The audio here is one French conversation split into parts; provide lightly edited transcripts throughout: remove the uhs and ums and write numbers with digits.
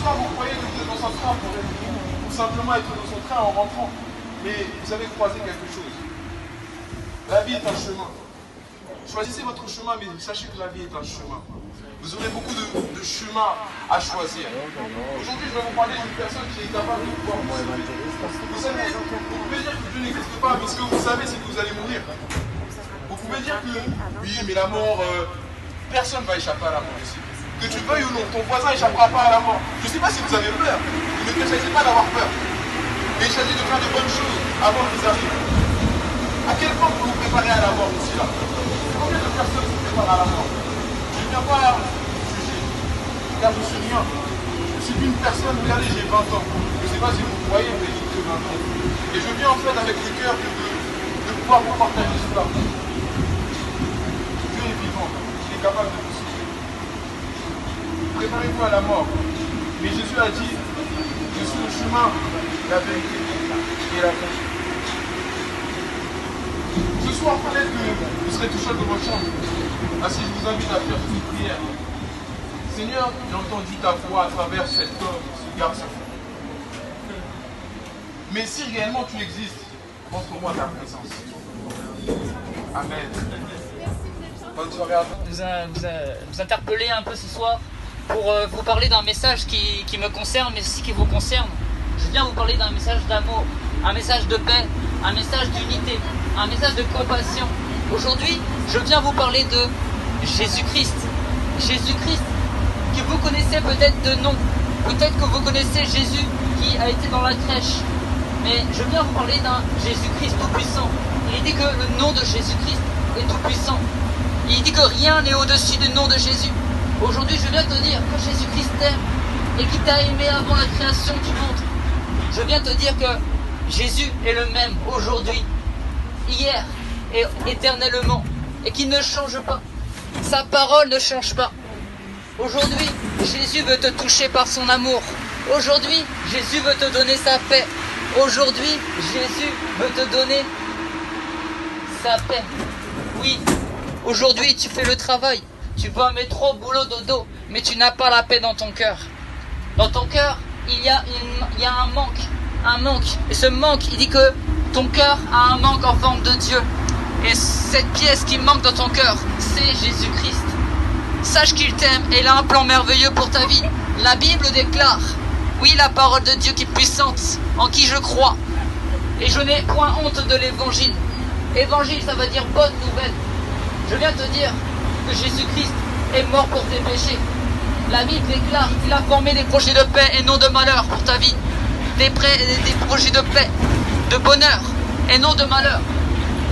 soir, vous croyez que vous êtes dans un train pour simplement être dans son train en rentrant. Mais vous avez croisé quelque chose. La vie est un chemin. Choisissez votre chemin, mais sachez que la vie est un chemin. Vous aurez beaucoup de chemins à choisir. Aujourd'hui, je vais vous parler d'une personne qui est capable de pouvoir vous sauver. Vous savez, vous pouvez dire que Dieu n'existe pas, mais ce que vous savez, c'est que vous allez mourir. Vous pouvez dire que, oui, mais la mort, personne ne va échapper à la mort ici. Que tu veuilles ou non, ton voisin n'échappera pas à la mort. Je ne sais pas si vous avez peur, mais il ne s'agit pas d'avoir peur. Mais il s'agit de faire de bonnes choses avant qu'ils arrivent. À quel point vous vous préparez à la mort ici, là? Combien de personnes se préparent à la mort? Je ne viens pas juger, car je suis rien. Je suis une personne, regardez, j'ai 20 ans. Je ne sais pas si vous voyez, mais j'ai que 20 ans. Et je viens en fait avec le cœur de pouvoir vous partager cela. Dieu est vivant, il est capable de vous sauver. Préparez-vous à la mort. Mais Jésus a dit, je suis le chemin, la vérité et la vie. Ce soir, peut-être que vous serez tout seul dans votre chambre. Ainsi, je vous invite à faire une prière. Seigneur, j'ai entendu ta voix à travers cet homme, ce garçon. Mais si réellement tu existes, montre-moi ta présence. Amen. Bonne soirée à vous. Vous interpeller un peu ce soir pour vous parler d'un message qui me concerne, mais aussi qui vous concerne. Je viens vous parler d'un message d'amour, un message de paix, un message d'unité, un message de compassion. Aujourd'hui, je viens vous parler de Jésus-Christ. Jésus-Christ, que vous connaissez peut-être de nom. Peut-être que vous connaissez Jésus qui a été dans la crèche. Mais je viens vous parler d'un Jésus-Christ tout-puissant. Il dit que le nom de Jésus-Christ est tout-puissant. Il dit que rien n'est au-dessus du nom de Jésus. Aujourd'hui, je viens te dire que Jésus-Christ t'aime et qu'il t'a aimé avant la création du monde. Je viens te dire que Jésus est le même aujourd'hui, hier et éternellement, et qu'il ne change pas. Sa parole ne change pas. Aujourd'hui, Jésus veut te toucher par son amour. Aujourd'hui, Jésus veut te donner sa paix. Aujourd'hui, Jésus veut te donner sa paix. Oui, aujourd'hui, tu fais le travail. Tu vas au métro, boulot, dodo, mais tu n'as pas la paix dans ton cœur. Dans ton cœur, il y a un manque. Un manque. Et ce manque, il dit que ton cœur a un manque en forme de Dieu. Et cette pièce qui manque dans ton cœur, c'est Jésus-Christ. Sache qu'il t'aime et il a un plan merveilleux pour ta vie. La Bible déclare, oui, la parole de Dieu qui est puissante, en qui je crois. Et je n'ai point honte de l'évangile. Évangile, ça veut dire bonne nouvelle. Je viens te dire que Jésus-Christ est mort pour tes péchés. La Bible déclare qu'il a formé des projets de paix et non de malheur pour ta vie. Des projets de paix, de bonheur et non de malheur.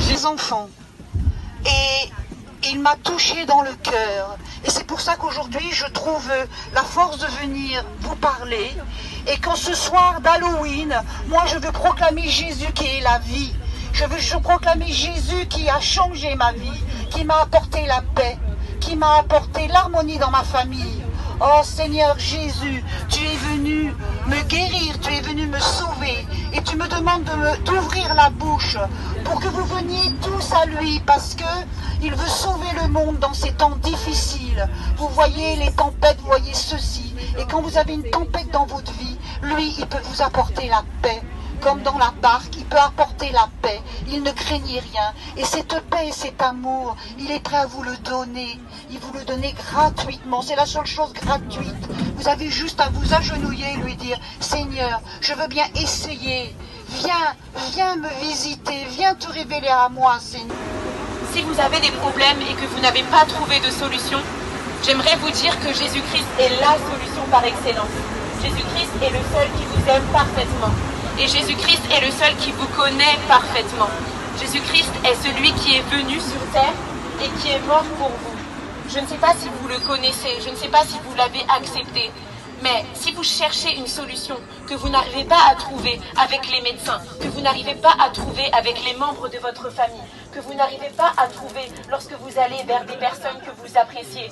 J'ai enfants et il m'a touché dans le cœur. Et c'est pour ça qu'aujourd'hui je trouve la force de venir vous parler. Et qu'en ce soir d'Halloween, moi je veux proclamer Jésus qui est la vie. Je veux proclamer Jésus qui a changé ma vie, qui m'a apporté la paix, qui m'a apporté l'harmonie dans ma famille. Oh Seigneur Jésus, tu es venu me guérir, tu es venu me sauver et tu me demandes d'ouvrir la bouche pour que vous veniez tous à lui parce que il veut sauver le monde dans ces temps difficiles. Vous voyez les tempêtes, vous voyez ceci. Et quand vous avez une tempête dans votre vie, lui, il peut vous apporter la paix. Comme dans la barque, il peut apporter la paix. Il ne craignait rien. Et cette paix et cet amour, il est prêt à vous le donner. Il vous le donne gratuitement. C'est la seule chose gratuite. Vous avez juste à vous agenouiller et lui dire, Seigneur, je veux bien essayer. Viens me visiter. Viens te révéler à moi, Seigneur. Si vous avez des problèmes et que vous n'avez pas trouvé de solution, j'aimerais vous dire que Jésus-Christ est la solution par excellence. Jésus-Christ est le seul qui vous aime parfaitement. Et Jésus-Christ est le seul qui vous connaît parfaitement. Jésus-Christ est celui qui est venu sur terre et qui est mort pour vous. Je ne sais pas si vous le connaissez, je ne sais pas si vous l'avez accepté, mais si vous cherchez une solution que vous n'arrivez pas à trouver avec les médecins, que vous n'arrivez pas à trouver avec les membres de votre famille, que vous n'arrivez pas à trouver lorsque vous allez vers des personnes que vous appréciez,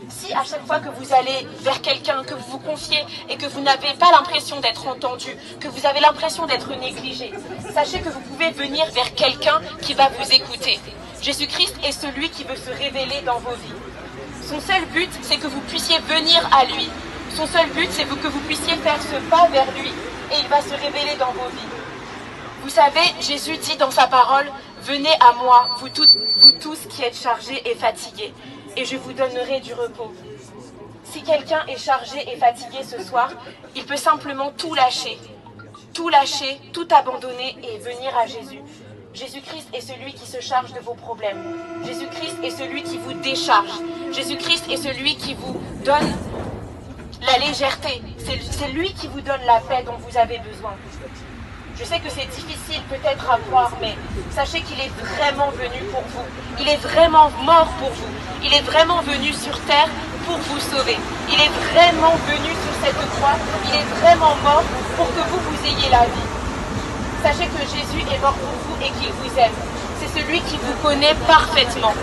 si à chaque fois que vous allez vers quelqu'un, que vous vous confiez et que vous n'avez pas l'impression d'être entendu, que vous avez l'impression d'être négligé, sachez que vous pouvez venir vers quelqu'un qui va vous écouter. Jésus-Christ est celui qui veut se révéler dans vos vies. Son seul but, c'est que vous puissiez venir à lui Son seul but, c'est que vous puissiez faire ce pas vers lui et il va se révéler dans vos vies. Vous savez, Jésus dit dans sa parole, « Venez à moi, vous tous qui êtes chargés et fatigués, et je vous donnerai du repos. » Si quelqu'un est chargé et fatigué ce soir, il peut simplement tout lâcher, tout abandonner et venir à Jésus. Jésus-Christ est celui qui se charge de vos problèmes. Jésus-Christ est celui qui vous décharge. Jésus-Christ est celui qui vous donne la légèreté. C'est lui qui vous donne la paix dont vous avez besoin. Je sais que c'est difficile peut-être à croire, mais sachez qu'il est vraiment venu pour vous. Il est vraiment mort pour vous. Il est vraiment venu sur terre pour vous sauver. Il est vraiment venu sur cette croix. Il est vraiment mort pour que vous ayez la vie. Sachez que Jésus est mort pour vous et qu'il vous aime. C'est celui qui vous connaît parfaitement.